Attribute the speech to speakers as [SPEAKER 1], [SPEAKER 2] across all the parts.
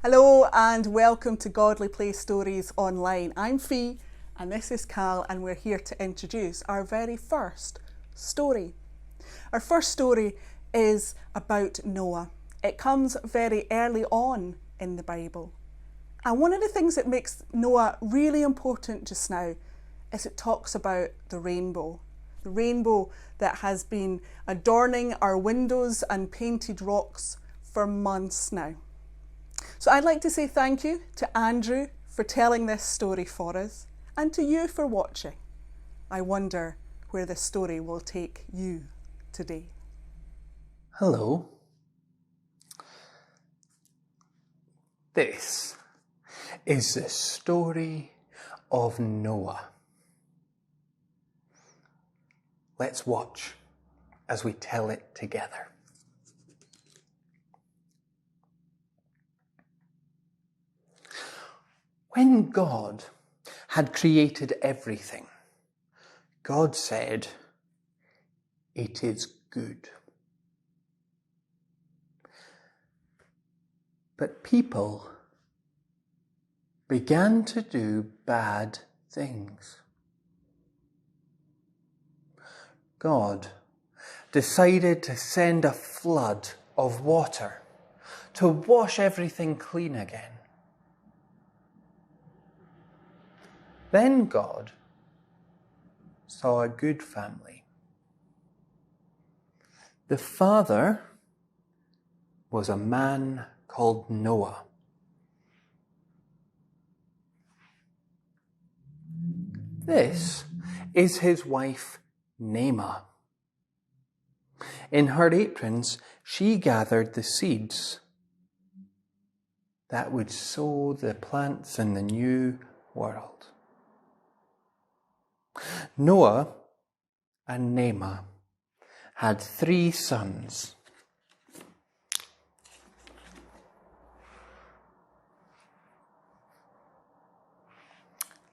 [SPEAKER 1] Hello and welcome to Godly Play Stories Online. I'm Fee and this is Cal, and we're here to introduce our very first story. Our first story is about Noah. It comes very early on in the Bible. And one of the things that makes Noah really important just now is it talks about the rainbow. The rainbow that has been adorning our windows and painted rocks for months now. So I'd like to say thank you to Andrew for telling this story for us and to you for watching. I wonder where this story will take you today.
[SPEAKER 2] Hello. This is the story of Noah. Let's watch as we tell it together. When God had created everything, God said, "It is good." But people began to do bad things. God decided to send a flood of water to wash everything clean again. Then God saw a good family. The father was a man called Noah. This is his wife, Naamah. In her aprons, she gathered the seeds that would sow the plants in the new world. Noah and Naamah had 3 sons.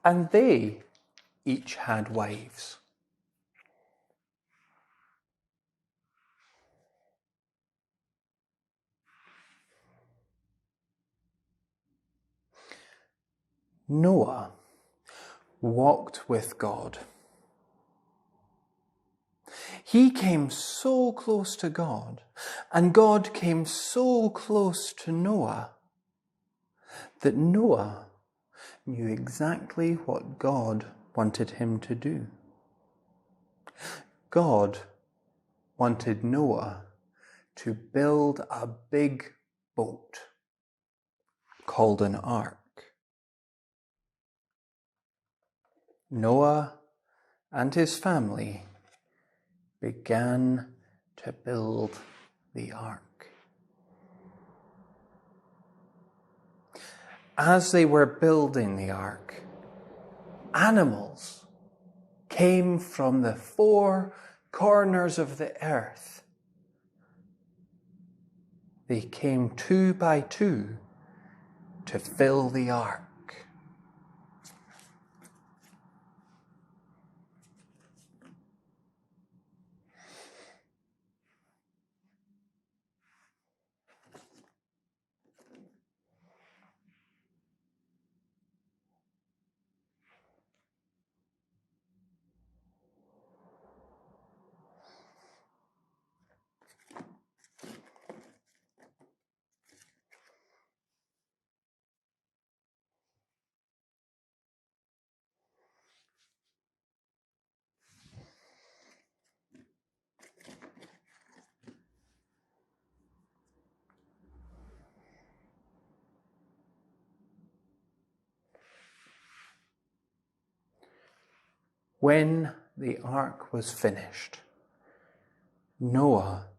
[SPEAKER 2] And they each had wives. Noah walked with God. He came so close to God, and God came so close to Noah, that Noah knew exactly what God wanted him to do. God wanted Noah to build a big boat called an ark. Noah and his family began to build the ark. As they were building the ark, animals came from the 4 corners of the earth. They came 2 by 2 to fill the ark. When the ark was finished, Noah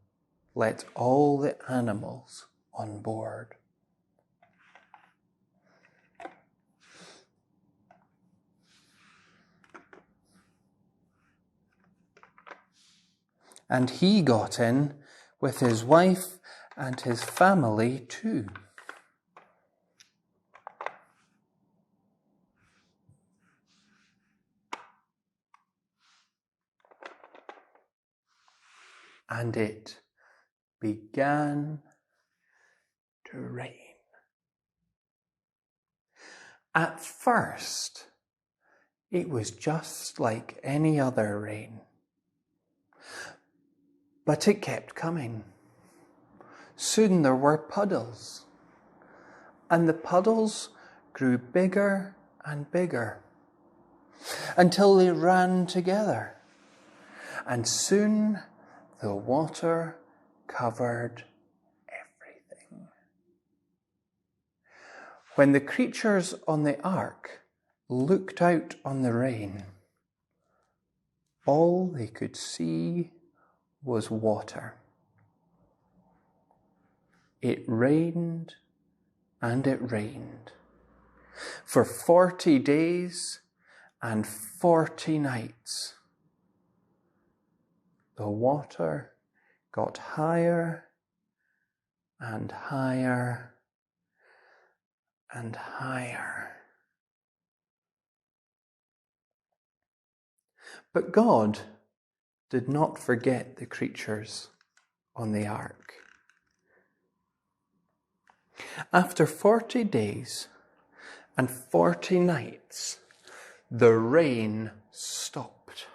[SPEAKER 2] let all the animals on board. And he got in with his wife and his family too. And it began to rain. At first, it was just like any other rain. But it kept coming. Soon there were puddles, and the puddles grew bigger and bigger until they ran together, and soon the water covered everything. When the creatures on the ark looked out on the rain, all they could see was water. It rained and it rained for 40 days and 40 nights. The water got higher and higher and higher. But God did not forget the creatures on the ark. After 40 days and 40 nights, the rain stopped.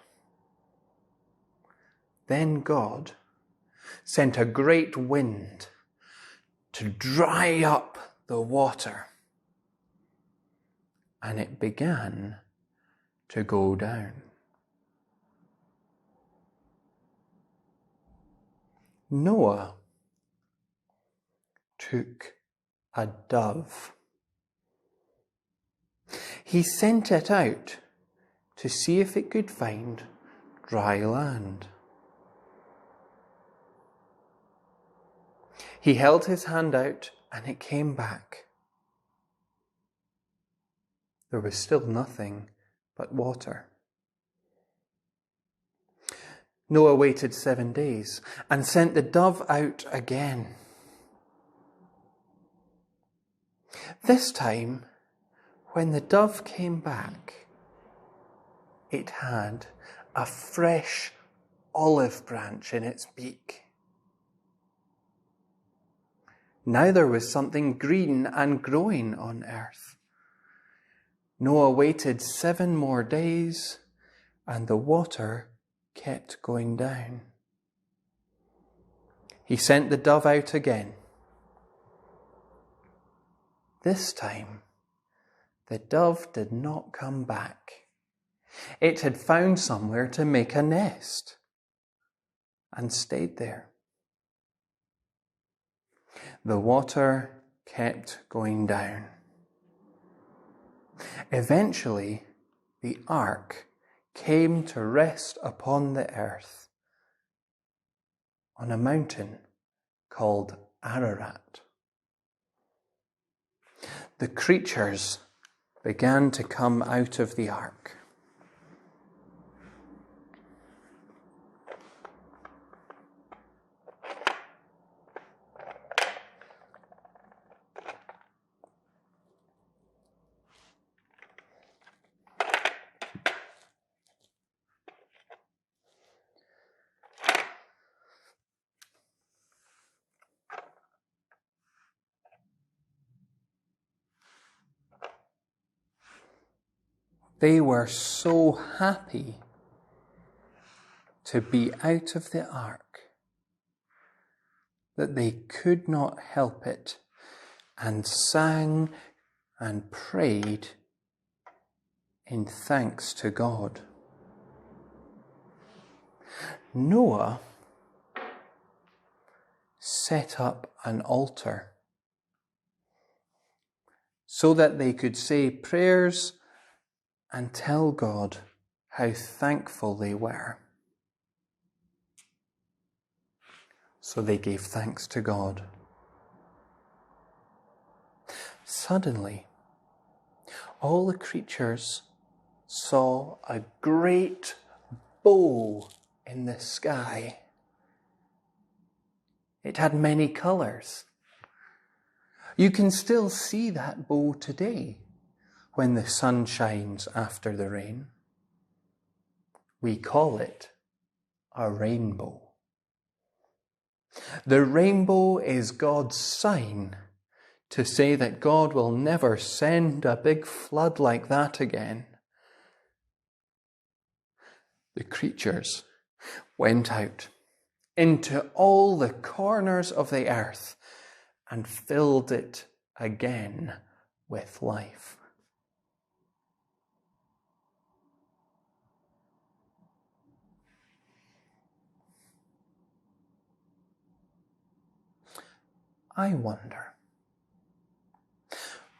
[SPEAKER 2] Then God sent a great wind to dry up the water, and it began to go down. Noah took a dove. He sent it out to see if it could find dry land. He held his hand out and it came back. There was still nothing but water. Noah waited 7 days and sent the dove out again. This time, when the dove came back, it had a fresh olive branch in its beak. Now there was something green and growing on earth. Noah waited 7 more days, and the water kept going down. He sent the dove out again. This time, the dove did not come back. It had found somewhere to make a nest and stayed there. The water kept going down. Eventually, the ark came to rest upon the earth on a mountain called Ararat. The creatures began to come out of the ark. They were so happy to be out of the ark that they could not help it and sang and prayed in thanks to God. Noah set up an altar so that they could say prayers and tell God how thankful they were. So they gave thanks to God. Suddenly, all the creatures saw a great bow in the sky. It had many colors. You can still see that bow today when the sun shines after the rain. We call it a rainbow. The rainbow is God's sign to say that God will never send a big flood like that again. The creatures went out into all the corners of the earth and filled it again with life. I wonder,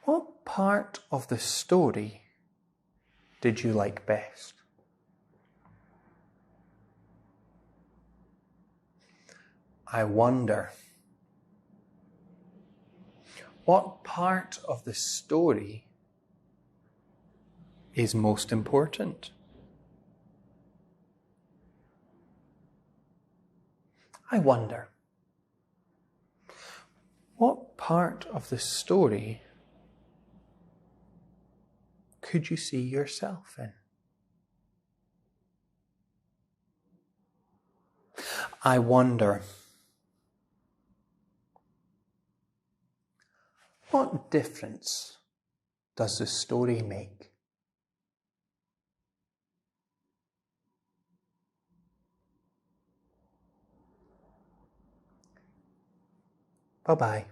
[SPEAKER 2] what part of the story did you like best? I wonder, what part of the story is most important? I wonder, what part of the story could you see yourself in? I wonder, what difference does the story make? Bye-bye.